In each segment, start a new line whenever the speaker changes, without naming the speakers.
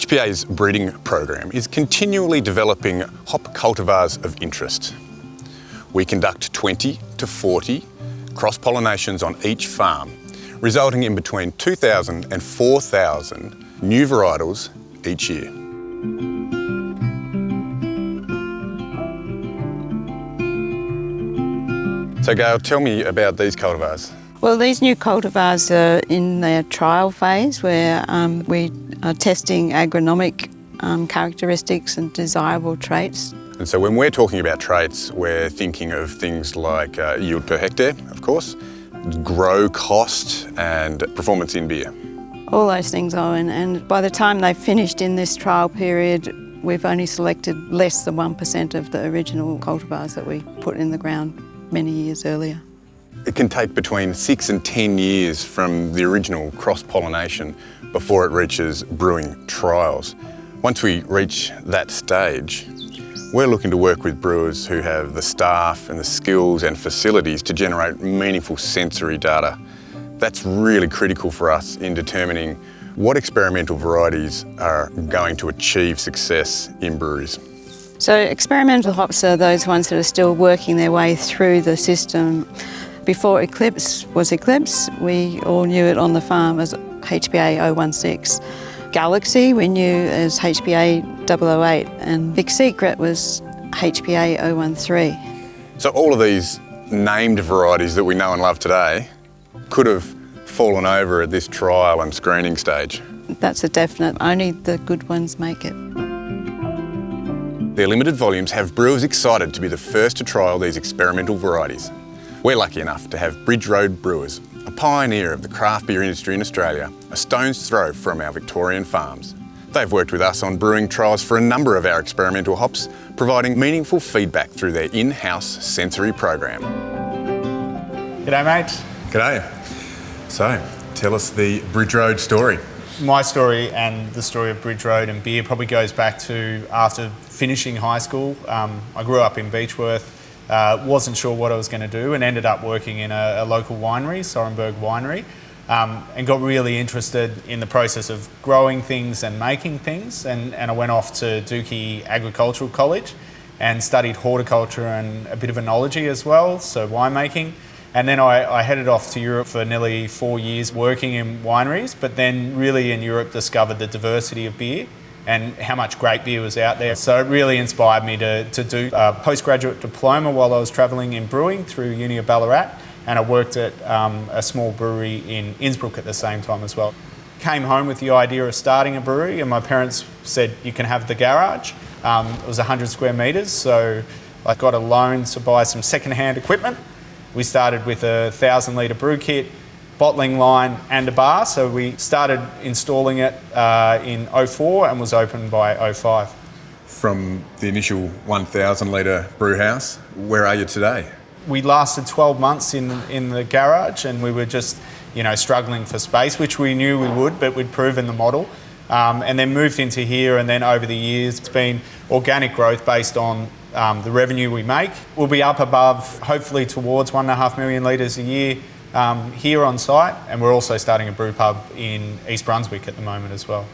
HPA's breeding program is continually developing hop cultivars of interest. We conduct 20 to 40 cross-pollinations on each farm, resulting in between 2,000 and 4,000 new varietals each year. So Gail, tell me about these cultivars.
Well, these new cultivars are in their trial phase where we are testing agronomic characteristics and desirable traits.
And so when we're talking about traits, we're thinking of things like yield per hectare, of course, grow cost and performance in beer.
All those things, Owen, and by the time they've finished in this trial period, we've only selected less than 1% of the original cultivars that we put in the ground many years earlier.
It can take between 6 and 10 years from the original cross-pollination before it reaches brewing trials. Once we reach that stage, we're looking to work with brewers who have the staff and the skills and facilities to generate meaningful sensory data. That's really critical for us in determining what experimental varieties are going to achieve success in breweries.
So experimental hops are those ones that are still working their way through the system. Before Eclipse was Eclipse, we all knew it on the farm as HPA 016. Galaxy we knew as HPA 008, and Big Secret was HPA 013.
So all of these named varieties that we know and love today could have fallen over at this trial and screening stage.
That's a definite. Only the good ones make it.
Their limited volumes have brewers excited to be the first to trial these experimental varieties. We're lucky enough to have Bridge Road Brewers, a pioneer of the craft beer industry in Australia, a stone's throw from our Victorian farms. They've worked with us on brewing trials for a number of our experimental hops, providing meaningful feedback through their in-house sensory program.
G'day, mate.
G'day. So, tell us the Bridge Road story.
My story and the story of Bridge Road and beer probably goes back to after finishing high school. I grew up in Beechworth, wasn't sure what I was going to do and ended up working in a local winery, Sorenberg Winery, and got really interested in the process of growing things and making things. And I went off to Dookie Agricultural College and studied horticulture and a bit of enology as well, so winemaking. And then I headed off to Europe for nearly 4 years working in wineries, but then really in Europe discovered the diversity of beer and how much great beer was out there. So it really inspired me to do a postgraduate diploma while I was travelling in brewing through Uni of Ballarat, and I worked at a small brewery in Innsbruck at the same time as well. Came home with the idea of starting a brewery, and my parents said, you can have the garage. It was 100 square metres, so I got a loan to buy some second-hand equipment. We started with a 1,000 litre brew kit, bottling line and a bar. So we started installing it in 04 and was opened by 05.
From the initial 1,000 litre brew house, where are you today?
We lasted 12 months in the garage, and we were just, struggling for space, which we knew we would, but we'd proven the model. And then moved into here, and then over the years it's been organic growth based on the revenue we make. We'll be up above, hopefully towards 1.5 million litres a year here on site, and we're also starting a brew pub in East Brunswick at the moment as well.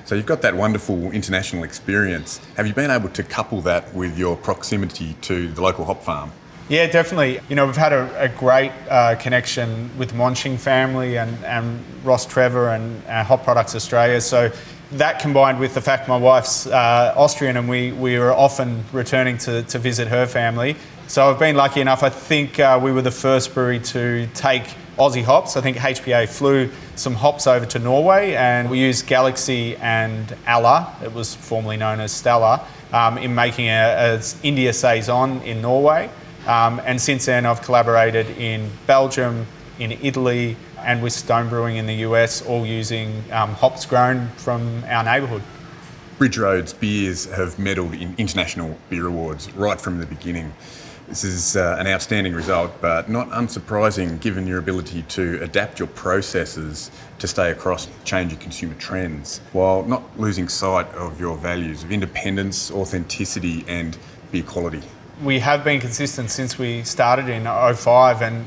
So you've got that wonderful international experience. Have you been able to couple that with your proximity to the local hop farm?
Yeah, definitely. We've had a great connection with the Monching family and Ross Trevor and Hop Products Australia. So that combined with the fact my wife's Austrian and we are often returning to visit her family. So I've been lucky enough. I think we were the first brewery to take Aussie hops. I think HPA flew some hops over to Norway, and we used Galaxy and Alla, it was formerly known as Stella, in making a India Saison in Norway. And since then I've collaborated in Belgium, in Italy, and with Stone Brewing in the US, all using hops grown from our neighbourhood.
Bridge Road's beers have medalled in international beer awards right from the beginning. This is an outstanding result, but not unsurprising given your ability to adapt your processes to stay across changing consumer trends, while not losing sight of your values of independence, authenticity and beer quality.
We have been consistent since we started in 05, and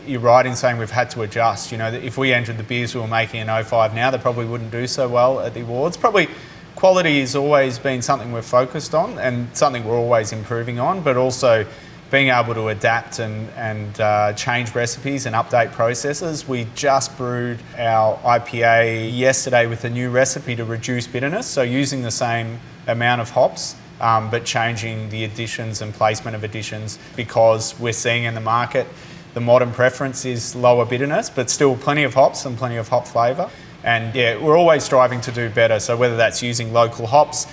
you're right in saying we've had to adjust. You know, if we entered the beers we were making in 05 now, they probably wouldn't do so well at the awards. Probably quality has always been something we're focused on and something we're always improving on, but also being able to adapt and change recipes and update processes. We just brewed our IPA yesterday with a new recipe to reduce bitterness, so using the same amount of hops, but changing the additions and placement of additions, because we're seeing in the market the modern preference is lower bitterness, but still plenty of hops and plenty of hop flavour. And yeah, we're always striving to do better. So whether that's using local hops,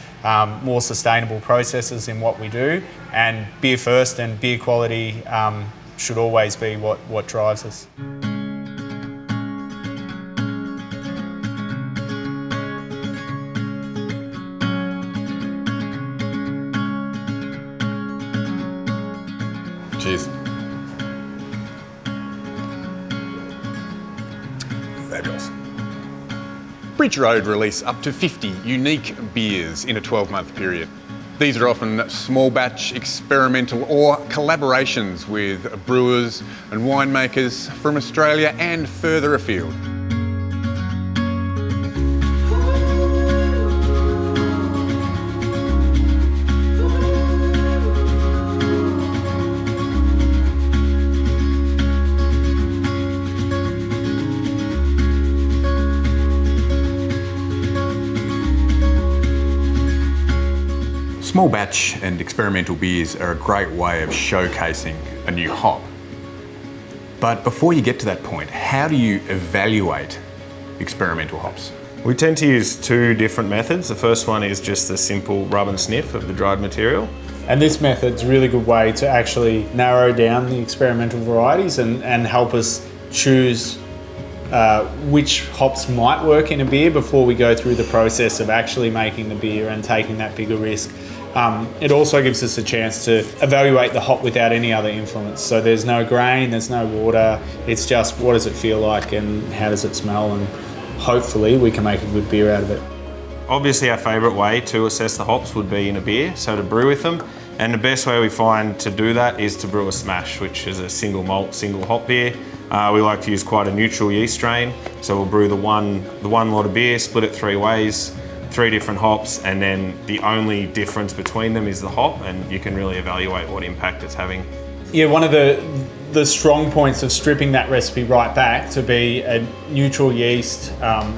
more sustainable processes in what we do, and beer first and beer quality should always be what drives us.
Cheers. Fabulous. Bridge Road release up to 50 unique beers in a 12-month period. These are often small batch, experimental or collaborations with brewers and winemakers from Australia and further afield. Small batch and experimental beers are a great way of showcasing a new hop. But before you get to that point, how do you evaluate experimental hops?
We tend to use two different methods. The first one is just the simple rub and sniff of the dried material.
And this method's a really good way to actually narrow down the experimental varieties and help us choose which hops might work in a beer before we go through the process of actually making the beer and taking that bigger risk. It also gives us a chance to evaluate the hop without any other influence. So there's no grain, there's no water, it's just what does it feel like and how does it smell, and hopefully we can make a good beer out of it.
Obviously our favourite way to assess the hops would be in a beer, so to brew with them. And the best way we find to do that is to brew a smash, which is a single malt, single hop beer. We like to use quite a neutral yeast strain, so we'll brew the one lot of beer, split it 3 ways, 3 different hops, and then the only difference between them is the hop, and you can really evaluate what impact it's having.
Yeah, one of the strong points of stripping that recipe right back to be a neutral yeast,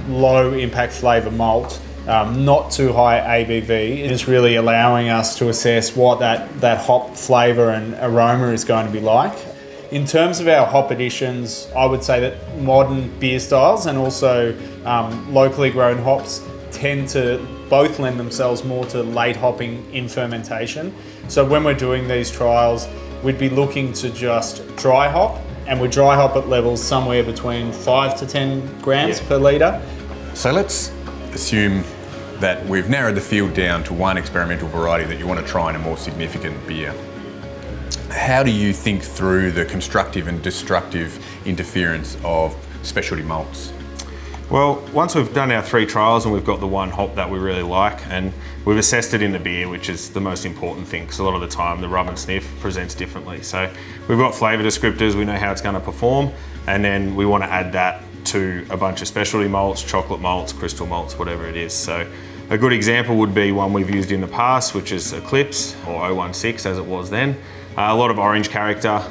low impact flavour malt, not too high ABV, is really allowing us to assess what that hop flavour and aroma is going to be like. In terms of our hop additions, I would say that modern beer styles and also locally grown hops tend to both lend themselves more to late hopping in fermentation. So when we're doing these trials, we'd be looking to just dry hop, and we dry hop at levels somewhere between 5 to 10 grams per litre.
So let's assume that we've narrowed the field down to one experimental variety that you want to try in a more significant beer. How do you think through the constructive and destructive interference of specialty malts?
Well, once we've done our 3 trials and we've got the one hop that we really like, and we've assessed it in the beer, which is the most important thing, because a lot of the time the rub and sniff presents differently. So we've got flavour descriptors, we know how it's going to perform, and then we want to add that to a bunch of specialty malts, chocolate malts, crystal malts, whatever it is. So a good example would be one we've used in the past, which is Eclipse, or 016 as it was then. A lot of orange character,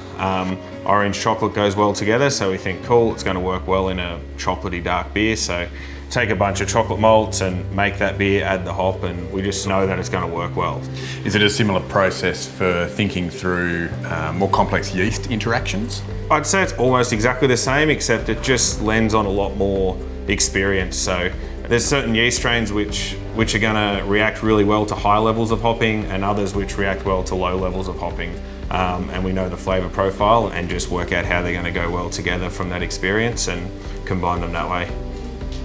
orange chocolate goes well together, so we think, cool, it's going to work well in a chocolatey dark beer. So take a bunch of chocolate malts and make that beer, add the hop, and we just know that it's going to work well.
Is it a similar process for thinking through more complex yeast interactions?
I'd say it's almost exactly the same, except it just lends on a lot more experience. So there's certain yeast strains which are going to react really well to high levels of hopping, and others which react well to low levels of hopping. And we know the flavour profile and just work out how they're going to go well together from that experience and combine them that way.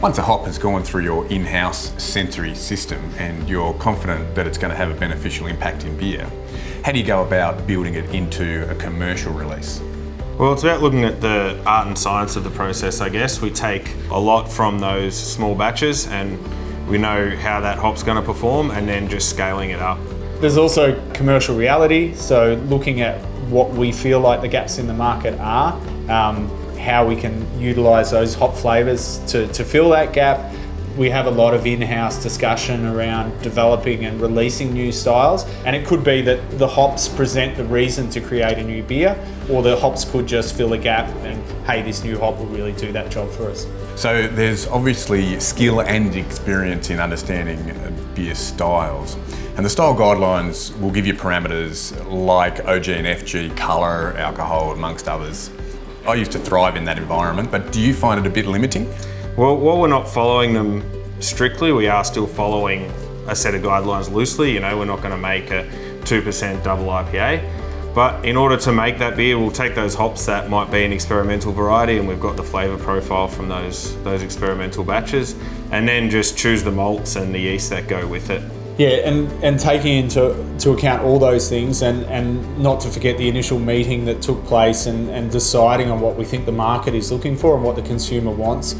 Once a hop has gone through your in-house sensory system and you're confident that it's going to have a beneficial impact in beer, how do you go about building it into a commercial release?
Well, it's about looking at the art and science of the process, I guess. We take a lot from those small batches and we know how that hop's going to perform, and then just scaling it up.
There's also commercial reality, so looking at what we feel like the gaps in the market are. how we can utilise those hop flavours to fill that gap. We have a lot of in-house discussion around developing and releasing new styles, and it could be that the hops present the reason to create a new beer, or the hops could just fill a gap and, hey, this new hop will really do that job for us.
So there's obviously skill and experience in understanding beer styles. And the style guidelines will give you parameters like OG and FG, colour, alcohol, amongst others. I used to thrive in that environment, but do you find it a bit limiting?
Well, while we're not following them strictly, we are still following a set of guidelines loosely. You know, we're not going to make a 2% double IPA. But in order to make that beer, we'll take those hops that might be an experimental variety, and we've got the flavour profile from those experimental batches, and then just choose the malts and the yeast that go with it.
Yeah, and taking into account all those things, and not to forget the initial meeting that took place, and deciding on what we think the market is looking for and what the consumer wants.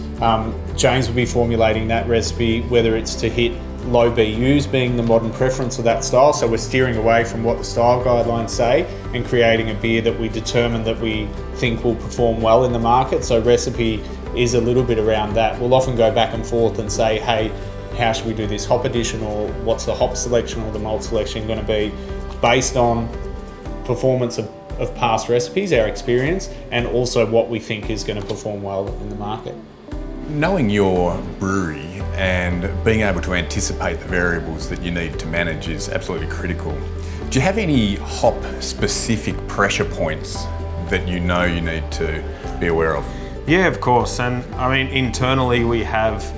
James will be formulating that recipe, whether it's to hit low BUs being the modern preference of that style, so we're steering away from what the style guidelines say and creating a beer that we determine that we think will perform well in the market. So recipe is a little bit around that. We'll often go back and forth and say, hey, how should we do this hop addition, or what's the hop selection or the malt selection going to be, based on performance of past recipes, our experience, and also what we think is going to perform well in the market.
Knowing your brewery and being able to anticipate the variables that you need to manage is absolutely critical. Do you have any hop-specific pressure points that you know you need to be aware of?
Yeah, of course. And I mean, internally we have,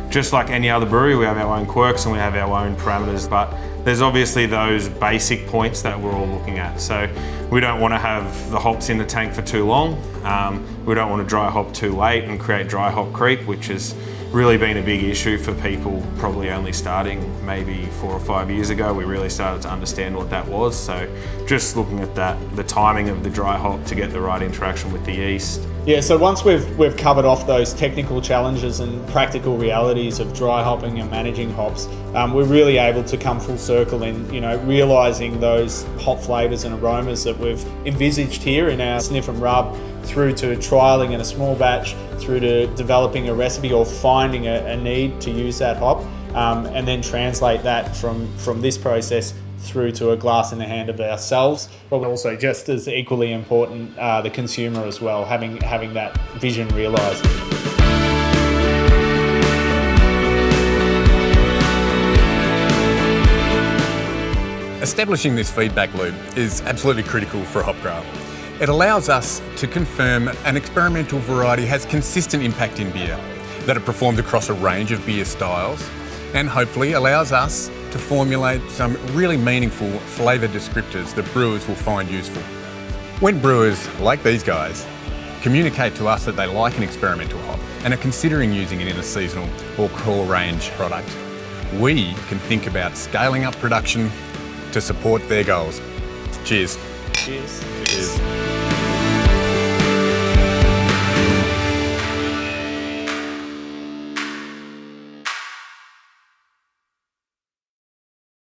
just like any other brewery, we have our own quirks and we have our own parameters, but there's obviously those basic points that we're all looking at. So we don't want to have the hops in the tank for too long. We don't want to dry hop too late and create dry hop creep, which has really been a big issue for people probably only starting maybe 4 or 5 years ago. We really started to understand what that was. So just looking at that, the timing of the dry hop to get the right interaction with the yeast.
Yeah, so once we've covered off those technical challenges and practical realities of dry hopping and managing hops, we're really able to come full circle in, realising those hop flavours and aromas that we've envisaged here in our sniff and rub, through to trialling in a small batch, through to developing a recipe or finding a need to use that hop, and then translate that from this process through to a glass in the hand of ourselves, but also just as equally important, the consumer as well, having that vision realised.
Establishing this feedback loop is absolutely critical for a hop grower. It allows us to confirm an experimental variety has consistent impact in beer, that it performs across a range of beer styles, and hopefully allows us to formulate some really meaningful flavour descriptors that brewers will find useful. When brewers, like these guys, communicate to us that they like an experimental hop and are considering using it in a seasonal or core range product, we can think about scaling up production to support their goals. Cheers.
Cheers.
Cheers.